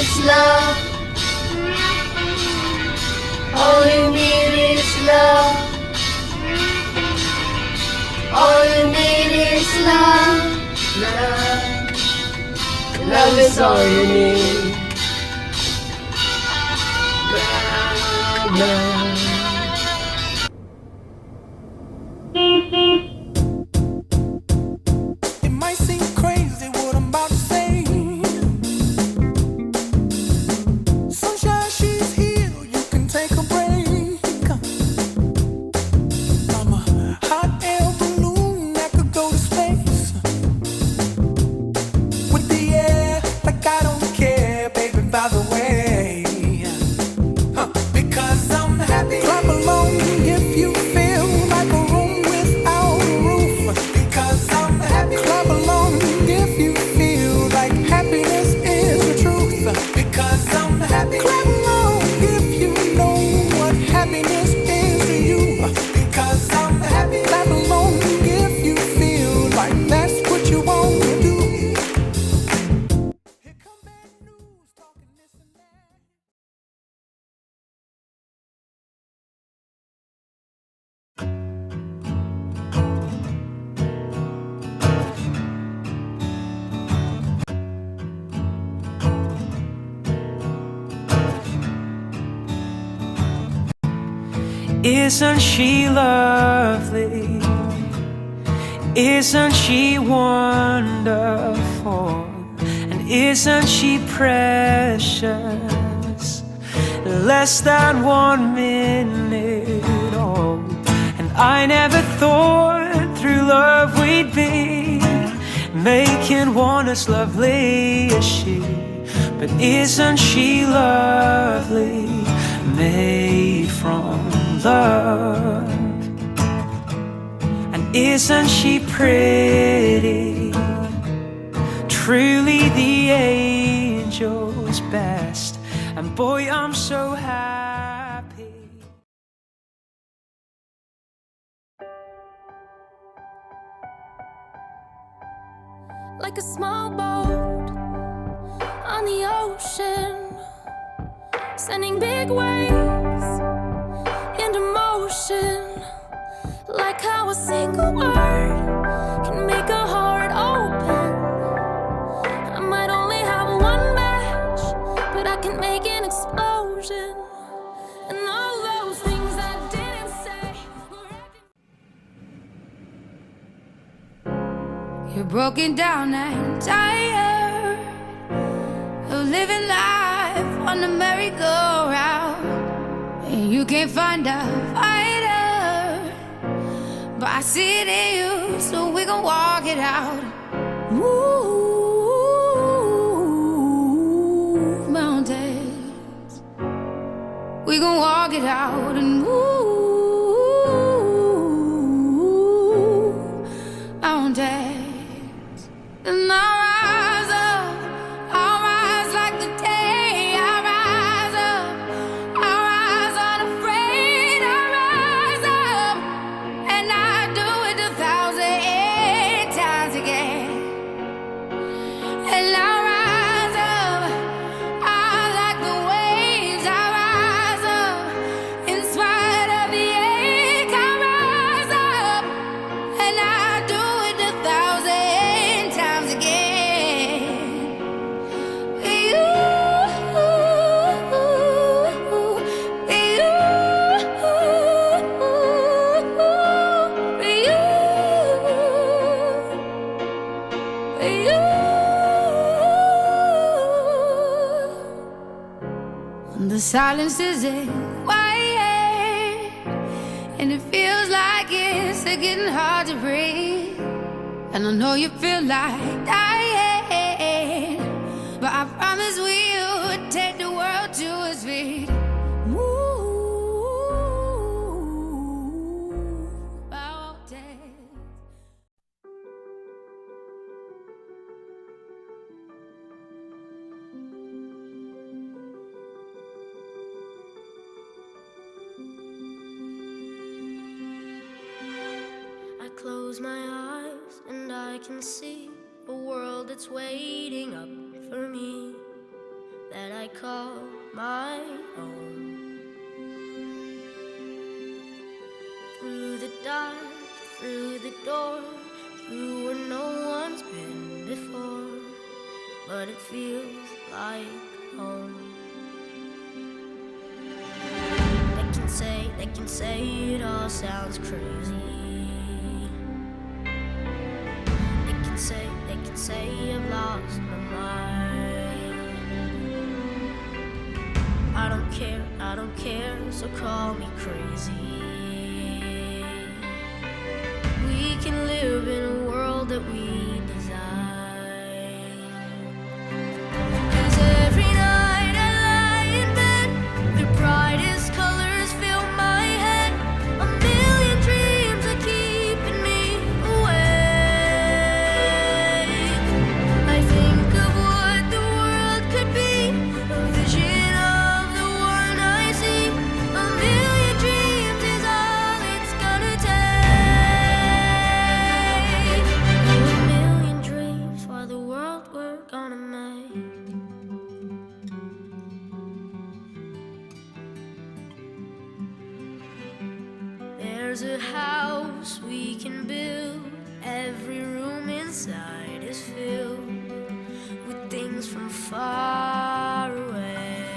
is love. All you need is love. All you need is love. Love. Love is all you need. Love, love. It might seem crazy what I'm about to say. Sunshine, she's here, you can take a break. I'm a hot air balloon that could go to space. With the air, like I don't care, baby, by the way. Because I'm happy. Clap along if you feel like a room without a roof. Because I'm happy. Clap along if you feel like happiness is the truth. Because I'm happy. Clap along if you know what happiness is to you. Because I'm happy. Clap along if you feel like that's what you want to do. Here come bad news, talking this and that. Isn't she lovely? Isn't she wonderful? And isn't she precious? Less than 1 minute old. And I never thought through love we'd be making one as lovely as she. But isn't she lovely? Made from love. And isn't she pretty? Truly the angel's best. And boy, I'm so happy. Like a small boat on the ocean, sending big waves into motion. Like how a single word can make a heart open. I might only have one match, but I can make an explosion. And all those things I didn't say. You're broken down and tired of living life on the merry-go-round, and you can't find a fighter, but I see it in you, so we gon' walk it out. Move mountains, we gon' walk it out and move mountains. And I'll rise up, I'll rise like the day. I'll rise up, I'll rise unafraid. I'll rise up, and I'll do it 1,000 times again. And I'll rise up, I like the waves. I'll rise up, in spite of the ache. I'll rise up, and I'll do it 1,000 times again. The silence is quiet, and it feels like it's getting hard to breathe. And I know you feel like dying, but I promise we'll take the world to its feet. Move mountains. I close my eyes and I can see a world that's waiting up for me. that I call my own. Through the dark, through the door, through where no one's been before, but it feels like home. They can say it all sounds crazy. They can say I've lost my mind. I don't care, so call me crazy. We can live in a world that we design. 'Cause every night I lie in bed, the brightest colors fill my head. A million dreams are keeping me awake. I think of what the world could be, a vision of the one I see. A million dreams is all it's gonna take. A million dreams for the world we're gonna make. There's a house we can build. Every room inside is filled with things from far away.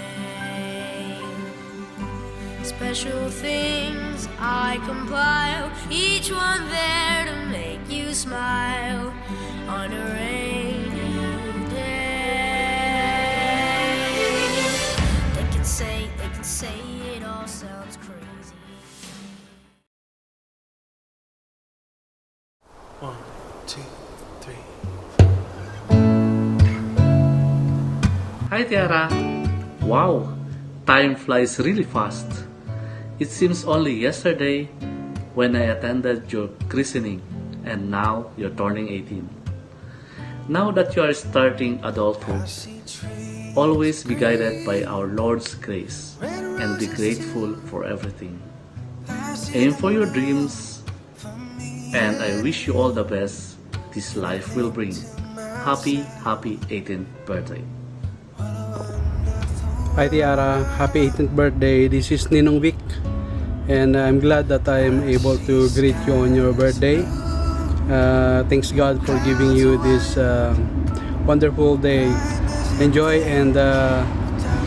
Special things I compile, each one there to make you smile on a rainy day. They can say it all sounds crazy. 1, 2, 3. Hi Tiara! Wow! Time flies really fast. It seems only yesterday when I attended your christening and now you're turning 18. Now that you are starting adulthood, always be guided by our Lord's grace and be grateful for everything. Aim for your dreams and I wish you all the best this life will bring. Happy 18th birthday. Hi Tiara, happy 18th birthday. This is Ninong Vic and I'm glad that I'm able to greet you on your birthday. Thanks God for giving you this wonderful day. Enjoy, and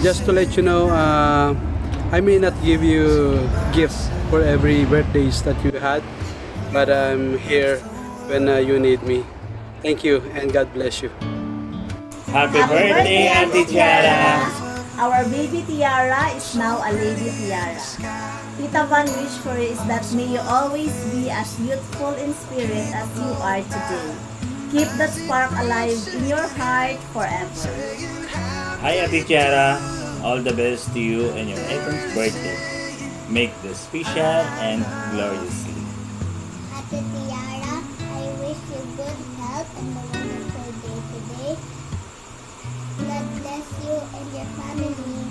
just to let you know, I may not give you gifts for every birthdays that you had, but I'm here when you need me. Thank you and God bless you. Happy birthday, Auntie Tiara! Our baby Tiara is now a lady Tiara. Tita Van wish for you is that may you always be as youthful in spirit as you are today. Keep that spark alive in your heart forever. Hi, Auntie Tiara! All the best to you and your 18th birthday. Make this special and gloriously. Ate Tiara, I wish you good health and a wonderful day today. God bless you and your family.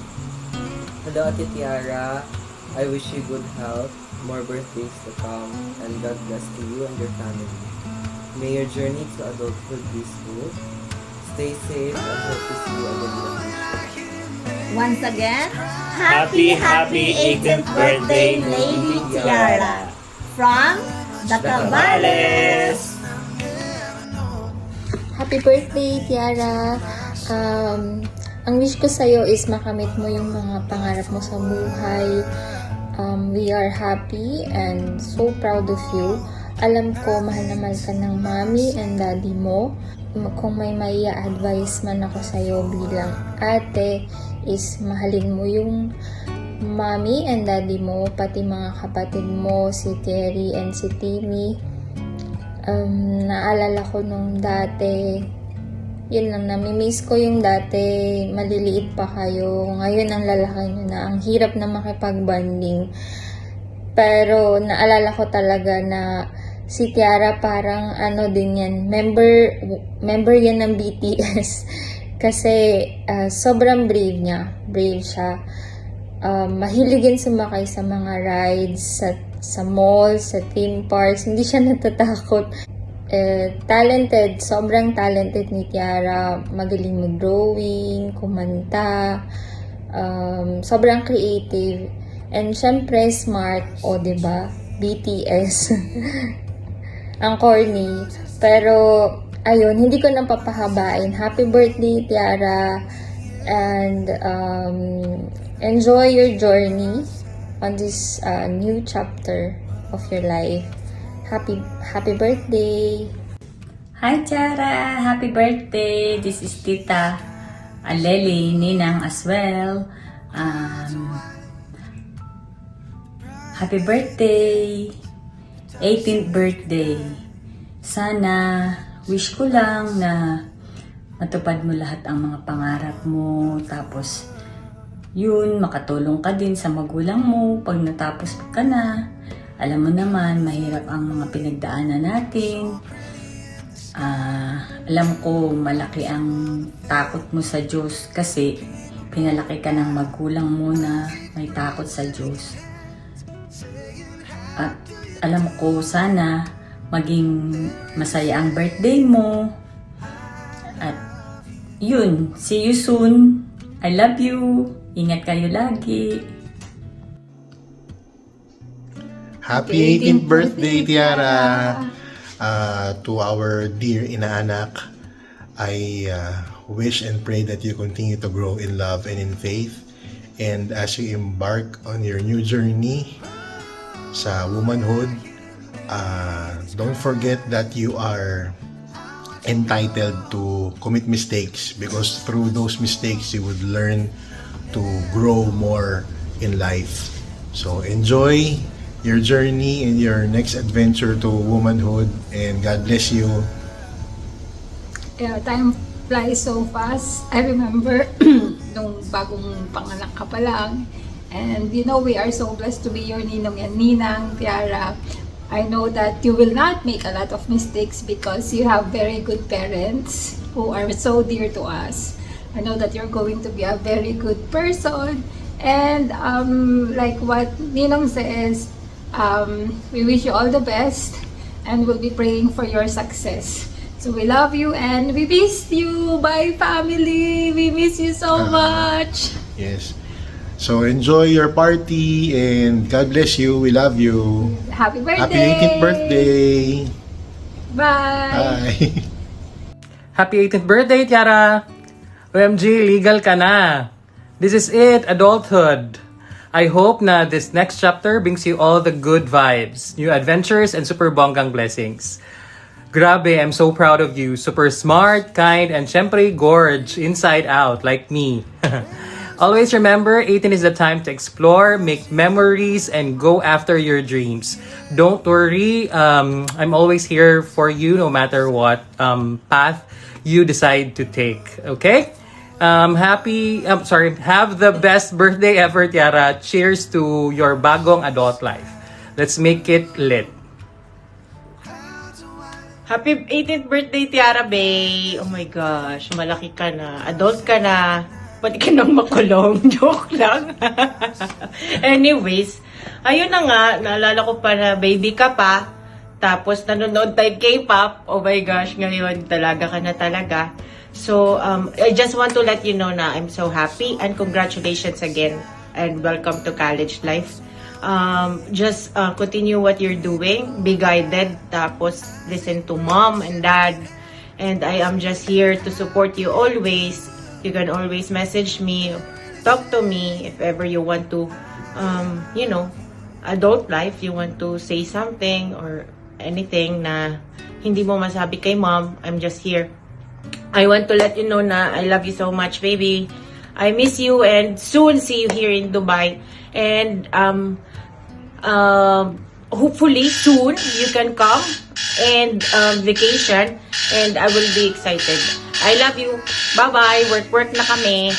Hello, Ate Tiara. I wish you good health, more birthdays to come, and God bless to you and your family. May your journey to adulthood be smooth. Stay safe and hope to see you again in the future. Once again, Happy 18th birthday, Lady Tiara. From the Cabales. Happy birthday, Tiara! Ang wish ko sa'yo is makamit mo yung mga pangarap mo sa buhay. We are happy and so proud of you. Alam ko, mahal na mahal ka ng mommy and daddy mo. Kung may advice man ako sa'yo bilang ate, is mahalin mo yung mommy and daddy mo, pati mga kapatid mo, si Terry and si Timmy. Naalala ko nung dati, yun lang, namimiss ko yung dati, maliliit pa kayo. Ngayon ang lalaki nyo na, ang hirap na makipag-bonding. Pero naalala ko talaga na si Tiara parang ano din yan, member yan ng BTS. Kasi sobrang brave niya, brave siya. Mahilig yan sumakay sa mga rides, sa mall, sa theme parks. Hindi siya natatakot. Talented, sobrang talented ni Tiara. Magaling mag-drawing, kumanta, sobrang creative. And syempre, smart. O, diba? BTS. Ang corny. Pero, ayun, hindi ko nang papahabain. Happy birthday, Tiara. And, enjoy your journey on this new chapter of your life. Happy birthday! Hi, Tiara! Happy birthday! This is Tita Aleli, Ninang as well. Happy birthday! 18th birthday. Sana, wish ko lang na matupad mo lahat ang mga pangarap mo. Tapos, yun, makatulong ka din sa magulang mo pag natapos ka na. Alam mo naman, mahirap ang mga pinagdaanan natin. Alam ko, malaki ang takot mo sa Diyos kasi pinalaki ka ng magulang mo na may takot sa Diyos. At alam ko, sana maging masaya ang birthday mo. At yun, see you soon. I love you. Ingat kayo lagi. Happy 18th birthday, Tiara! To our dear inaanak, I wish and pray that you continue to grow in love and in faith. And as you embark on your new journey sa womanhood, don't forget that you are entitled to commit mistakes because through those mistakes you would learn to grow more in life. So enjoy your journey and your next adventure to womanhood, and God bless you. Yeah, time flies so fast. I remember nung bagong panganak ka pa lang, and you know, we are so blessed to be your ninong and ninang, Tiara. I know that you will not make a lot of mistakes because you have very good parents who are so dear to us. I know that you're going to be a very good person, and like what Ninong says, we wish you all the best and we'll be praying for your success. So we love you and we miss you. Bye, family. We miss you so much. Yes. So enjoy your party and God bless you. We love you. Happy birthday. Happy 18th birthday. Bye. Bye. Happy 18th birthday, Tiara. OMG, legal ka na. This is it, adulthood. I hope na this next chapter brings you all the good vibes, new adventures, and super bonggang blessings. Grabe, I'm so proud of you. Super smart, kind, and syempre gorge, inside out, like me. Always remember, 18 is the time to explore, make memories, and go after your dreams. Don't worry, I'm always here for you no matter what path you decide to take. Okay? Have the best birthday ever, Tiara. Cheers to your bagong adult life. Let's make it lit. Happy 18th birthday, Tiara Bay. Oh my gosh, malaki ka na. Adult ka na. Pwede ka nang makulong. Joke lang. Anyways, ayun na nga. Naalala ko pa na baby ka pa. Tapos nanonood tayo K-pop. Oh my gosh, ngayon talaga ka na talaga. So, I just want to let you know na I'm so happy and congratulations again and welcome to college life. Just continue what you're doing. Be guided. Tapos listen to mom and dad. And I am just here to support you always. You can always message me, talk to me if ever you want to, adult life, you want to say something or anything na hindi mo masabi kay mom. I'm just here. I want to let you know na I love you so much, baby. I miss you and soon see you here in Dubai. And hopefully soon you can come and vacation and I will be excited. I love you. Bye-bye. Work na kami.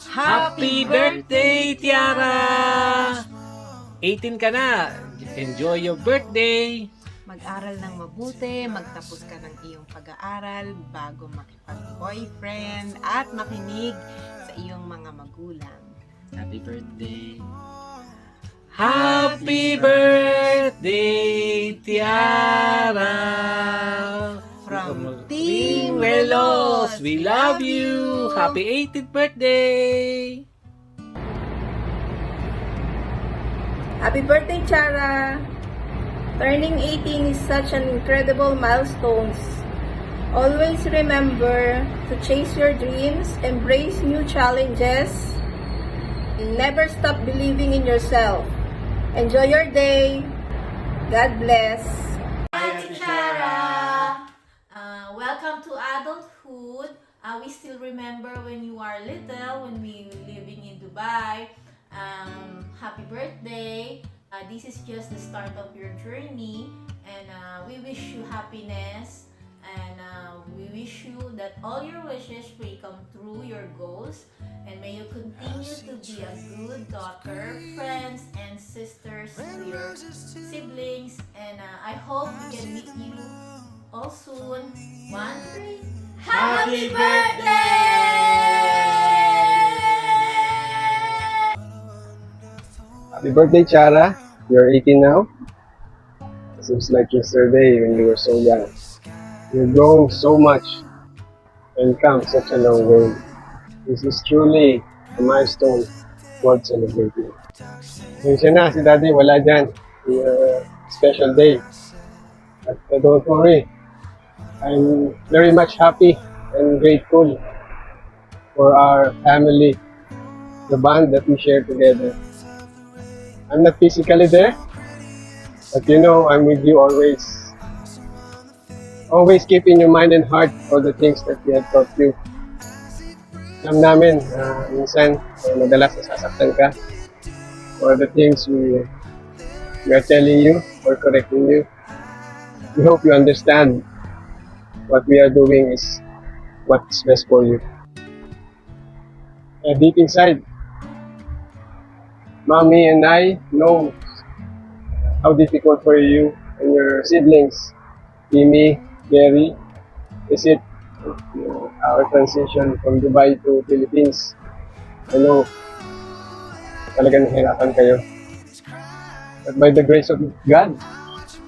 Happy birthday, Tiara! 18 ka na. Enjoy your birthday. Mag-aral ng mabuti, magtapos ka ng iyong pag-aaral bago makipag-boyfriend at makinig sa iyong mga magulang. Happy birthday. Happy birthday, Tiara! From Team Melos, we love you! Happy 18th birthday! Happy birthday, Tiara! Turning 18 is such an incredible milestone. Always remember to chase your dreams, embrace new challenges, and never stop believing in yourself. Enjoy your day. God bless. Hi, Tiara! Welcome to adulthood. We still remember when you are little, when we were living in Dubai. Happy birthday. This is just the start of your journey, and we wish you happiness, and we wish you that all your wishes may come true, your goals, and may you continue to be a good daughter, friends, and sisters to your siblings, and I hope we can meet you all soon. 1, 3. Happy birthday! Happy birthday, Tiara. You're 18 now. It seems like yesterday when you were so young. You've grown so much and come such a long way. This is truly a milestone worth celebrating. Minsan na, si Daddy wala dyan. Special day. But don't worry. I'm very much happy and grateful for our family, the bond that we share together. I'm not physically there, but you know I'm with you always. Always keep in your mind and heart all the things that we have taught you. Alam namin, minsan, madalas nasasaktan ka for the things we are telling you or correcting you. We hope you understand what we are doing is what's best for you. Deep inside, Mommy and I know how difficult for you and your siblings, Timmy, Gary, is it our transition from Dubai to Philippines. I know talagang nahirapan kayo. But by the grace of God,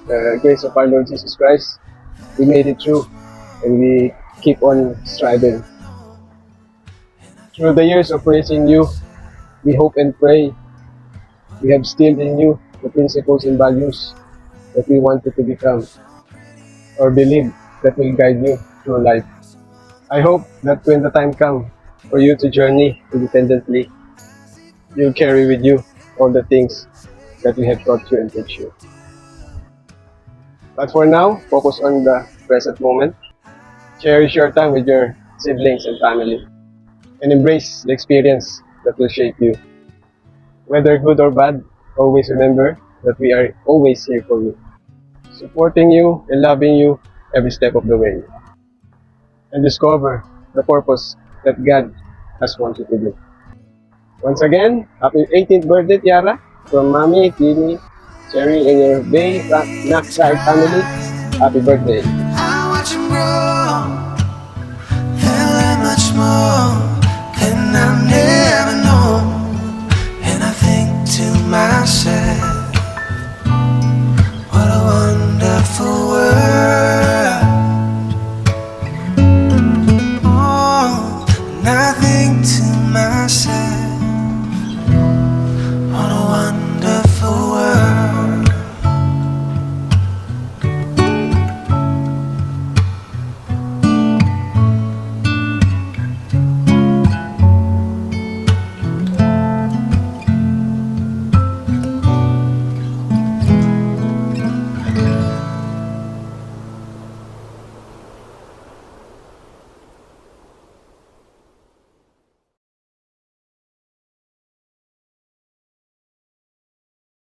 the grace of our Lord Jesus Christ, we made it through and we keep on striving. Through the years of raising you, we hope and pray we have instilled in you the principles and values that we wanted to become or believe that will guide you through life. I hope that when the time comes for you to journey independently, you'll carry with you all the things that we have taught you and teach you. But for now, focus on the present moment. Cherish your time with your siblings and family, and embrace the experience that will shape you. Whether good or bad, always remember that we are always here for you, supporting you and loving you every step of the way. And discover the purpose that God has wanted to do. Once again, happy 18th birthday, Tiara, from Mommy, Timmy, Cherry, and your Bay Nakside family. Happy birthday. I watch him grow. They'll learn much more than I've never known. And I think to myself,